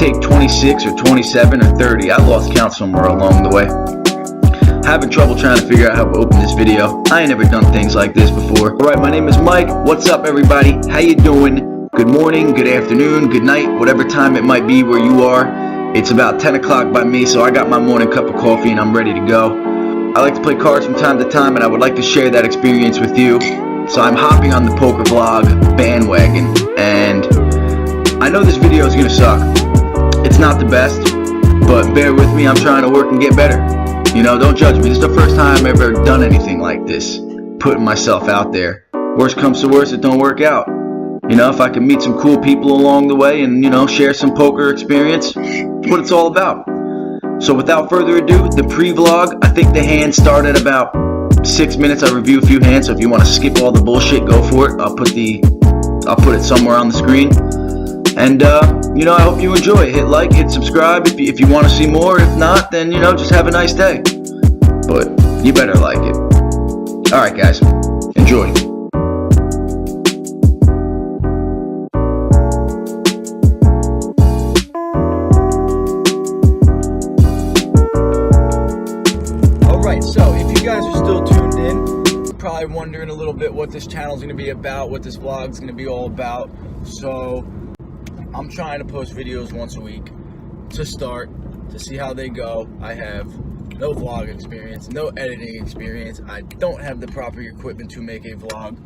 take 26 or 27 or 30. I lost count somewhere along the way. Having trouble trying to figure out how to open this video. I ain't never done things like this before. Alright, my name is Mike. What's up, everybody? How you doing? Good morning, good afternoon, good night, whatever time it might be where you are. It's about 10 o'clock by me, so I got my morning cup of coffee and I'm ready to go. I like to play cards from time to time, and I would like to share that experience with you. So I'm hopping on the poker vlog bandwagon, and I know this video is going to suck. It's not the best, but bear with me. I'm trying to work and get better. You know, don't judge me. This is the first time I've ever done anything like this, putting myself out there. Worst comes to worst, it don't work out. You know, if I can meet some cool people along the way and, you know, share some poker experience, that's what it's all about. So without further ado, the pre-vlog, I think the hand started about 6 minutes. I review a few hands, so if you want to skip all the bullshit, go for it. I'll put it somewhere on the screen. And, you know, I hope you enjoy. Hit like, hit subscribe if you want to see more. If not, then, you know, just have a nice day. But you better like it. Alright, guys. Enjoy. Alright, so if you guys are still tuned in, you're probably wondering a little bit what this channel is going to be about, what this vlog is going to be all about. So I'm trying to post videos once a week to start, to see how they go. I have no vlog experience, no editing experience. I don't have the proper equipment to make a vlog.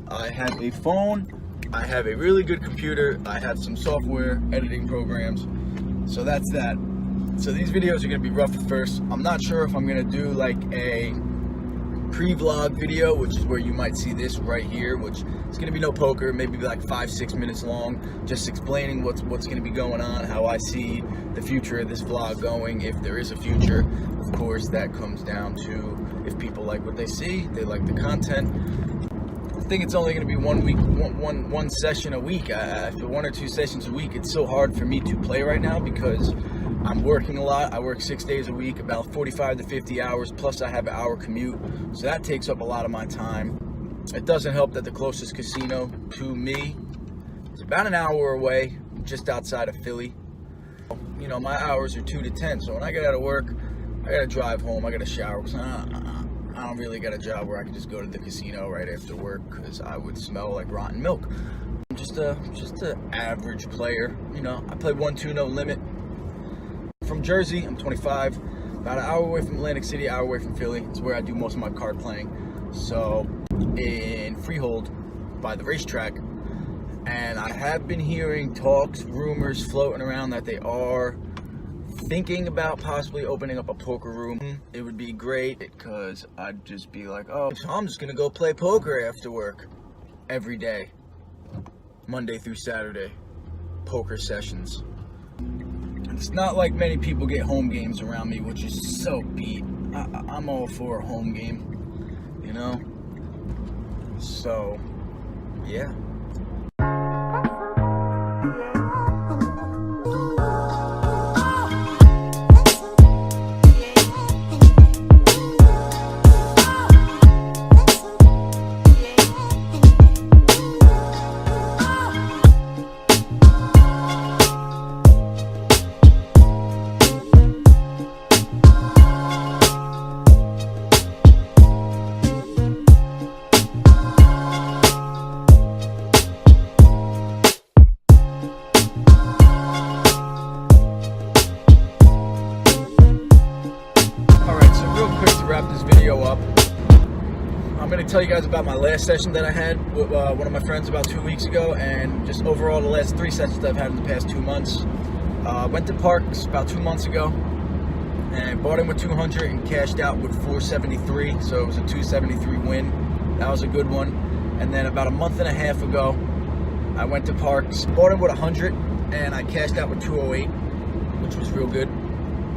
I have a phone, I have a really good computer, I have some software editing programs. So that's that. So these videos are going to be rough at first. I'm not sure if I'm going to do like a pre-vlog video, which is where you might see this right here, which is going to be no poker, maybe like 5-6 minutes long, just explaining what's going to be going on, how I see the future of this vlog going, if there is a future. Of course, that comes down to if people like what they see, they like the content. I think it's only going to be one session a week. For 1 or 2 sessions a week, it's so hard for me to play right now because I'm working a lot. I work 6 days a week, about 45 to 50 hours, plus I have an hour commute. So that takes up a lot of my time. It doesn't help that the closest casino to me is about an hour away, just outside of Philly. You know, my hours are 2 to 10, so when I get out of work, I gotta drive home, I gotta shower, because I don't really got a job where I can just go to the casino right after work, because I would smell like rotten milk. I'm just an average player. You know, I play 1-2 no limit. From Jersey, I'm 25, about an hour away from Atlantic City, hour away from Philly. It's where I do most of my card playing. So in Freehold by the racetrack, and I have been hearing talks, rumors floating around that they are thinking about possibly opening up a poker room. It would be great because I'd just be like, oh, I'm just gonna go play poker after work every day, Monday through Saturday, poker sessions. It's not like many people get home games around me, which is so beat. I'm all for a home game, you know? So, yeah. Up. I'm going to tell you guys about my last session that I had with one of my friends about 2 weeks ago, and just overall the last 3 sessions I've had in the past 2 months. Went to Parks about 2 months ago and bought in with 200 and cashed out with 473, so it was a 273 win. That was a good one. And then about a month and a half ago I went to Parks, bought in with 100 and I cashed out with 208, which was real good.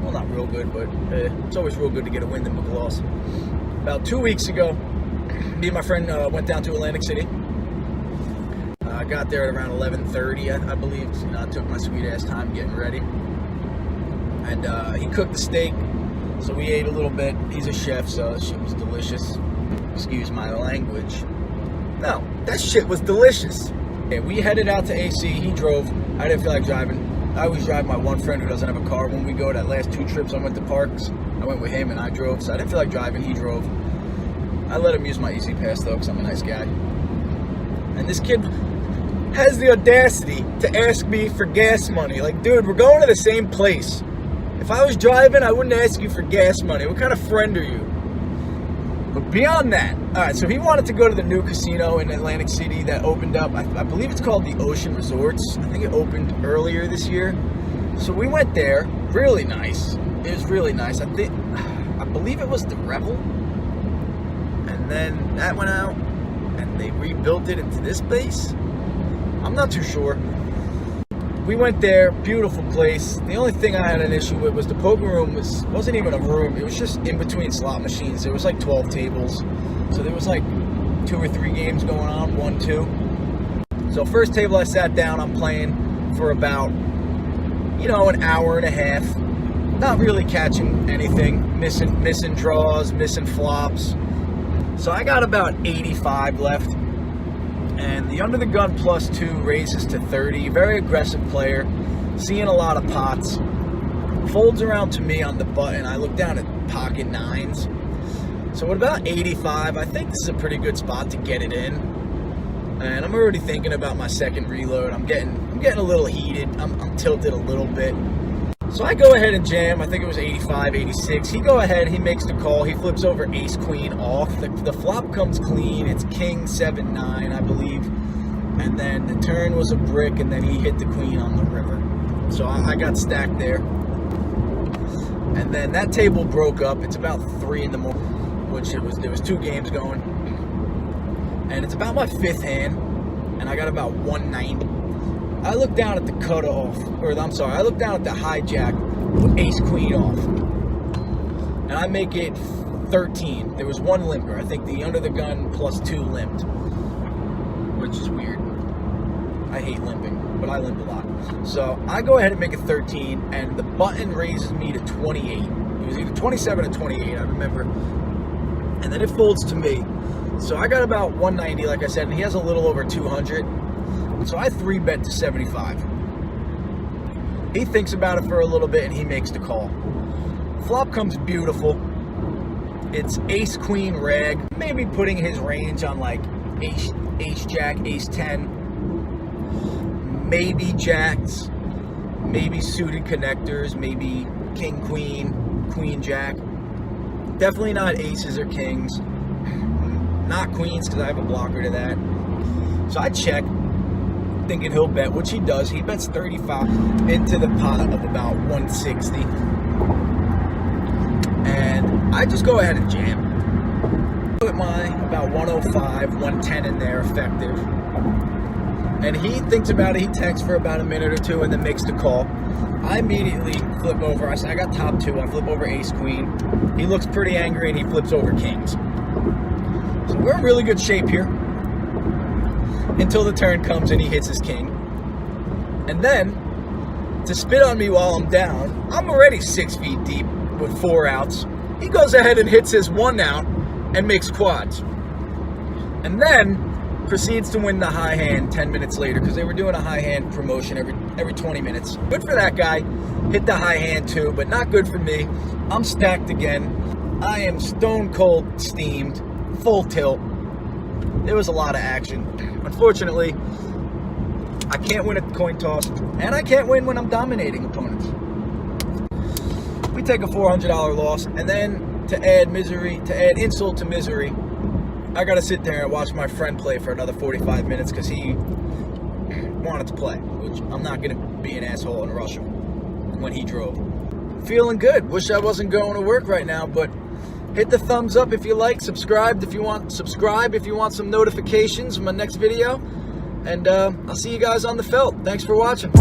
Well, not real good, but it's always real good to get a win than a loss. About 2 weeks ago, me and my friend went down to Atlantic City. I got there at around 11:30, I believe. You know, I took my sweet ass time getting ready. And he cooked the steak, so we ate a little bit. He's a chef, so that shit was delicious. Excuse my language. No, that shit was delicious. Okay, we headed out to AC. He drove. I didn't feel like driving. I always drive my one friend who doesn't have a car. When we go that last 2 trips I went to parks, I went with him and I drove, so I didn't feel like driving, he drove. I let him use my Easy Pass though, because I'm a nice guy. And this kid has the audacity to ask me for gas money. Like, dude, we're going to the same place. If I was driving, I wouldn't ask you for gas money. What kind of friend are you? But beyond that, all right, so he wanted to go to the new casino in Atlantic City that opened up. I believe it's called the Ocean Resorts. I think it opened earlier this year. So we went there. Really nice. It was really nice. I believe it was the Revel. And then that went out, and they rebuilt it into this place. I'm not too sure. We went there, beautiful place. The only thing I had an issue with was the poker room wasn't even a room. It was just in between slot machines. There was like 12 tables. So there was like 2 or 3 games going on, 1, 2. So first table I sat down, I'm playing for about, an hour and a half. Not really catching anything, missing draws, missing flops. So I got about 85 left. And the under the gun +2 raises to 30. Very aggressive player. Seeing a lot of pots. Folds around to me on the button. I look down at pocket 9s. So at about 85, I think this is a pretty good spot to get it in. And I'm already thinking about my second reload. I'm getting a little heated. I'm tilted a little bit. So I go ahead and jam. I think it was 85, 86. He go ahead, he makes the call. He flips over ace queen off. The flop comes clean. It's king 7, 9, I believe. And then the turn was a brick, and then he hit the queen on the river. So I got stacked there. And then that table broke up. It's about 3 in the morning, which there was 2 games going. And it's about my 5th hand, and I got about 190. I look down at the cutoff, I look down at the hijack with ace queen off. And I make it 13. There was 1 limper. I think the under the gun +2 limped, which is weird. I hate limping, but I limp a lot. So I go ahead and make it 13, and the button raises me to 28. It was either 27 or 28, I remember. And then it folds to me. So I got about 190, like I said, and he has a little over 200. So I 3-bet to 75. He thinks about it for a little bit, and he makes the call. Flop comes beautiful. It's ace queen rag. Maybe putting his range on like ace jack, ace 10. Maybe jacks. Maybe suited connectors. Maybe king queen, queen jack. Definitely not aces or kings. Not queens, because I have a blocker to that. So I check, thinking he'll bet, which he does. He bets 35 into the pot of about 160. And I just go ahead and jam. Put my about 105, 110 in there effective. And he thinks about it. He texts for about a minute or 2 and then makes the call. I immediately flip over. I got top 2. I flip over ace queen. He looks pretty angry and he flips over kings. So we're in really good shape here. Until the turn comes and he hits his king. And then, to spit on me while I'm down, I'm already 6 feet deep with 4 outs. He goes ahead and hits his 1 out and makes quads. And then proceeds to win the high hand 10 minutes later, because they were doing a high hand promotion every 20 minutes. Good for that guy. Hit the high hand too, but not good for me. I'm stacked again. I am stone cold steamed, full tilt. There was a lot of action. Unfortunately, I can't win at the coin toss, and I can't win when I'm dominating opponents. We take a $400 loss, and then to add insult to misery, I gotta sit there and watch my friend play for another 45 minutes because he wanted to play, which I'm not gonna be an asshole and rush him when he drove. Feeling good. Wish I wasn't going to work right now, but hit the thumbs up if you like, subscribe if you want some notifications from my next video, and I'll see you guys on the felt. Thanks for watching.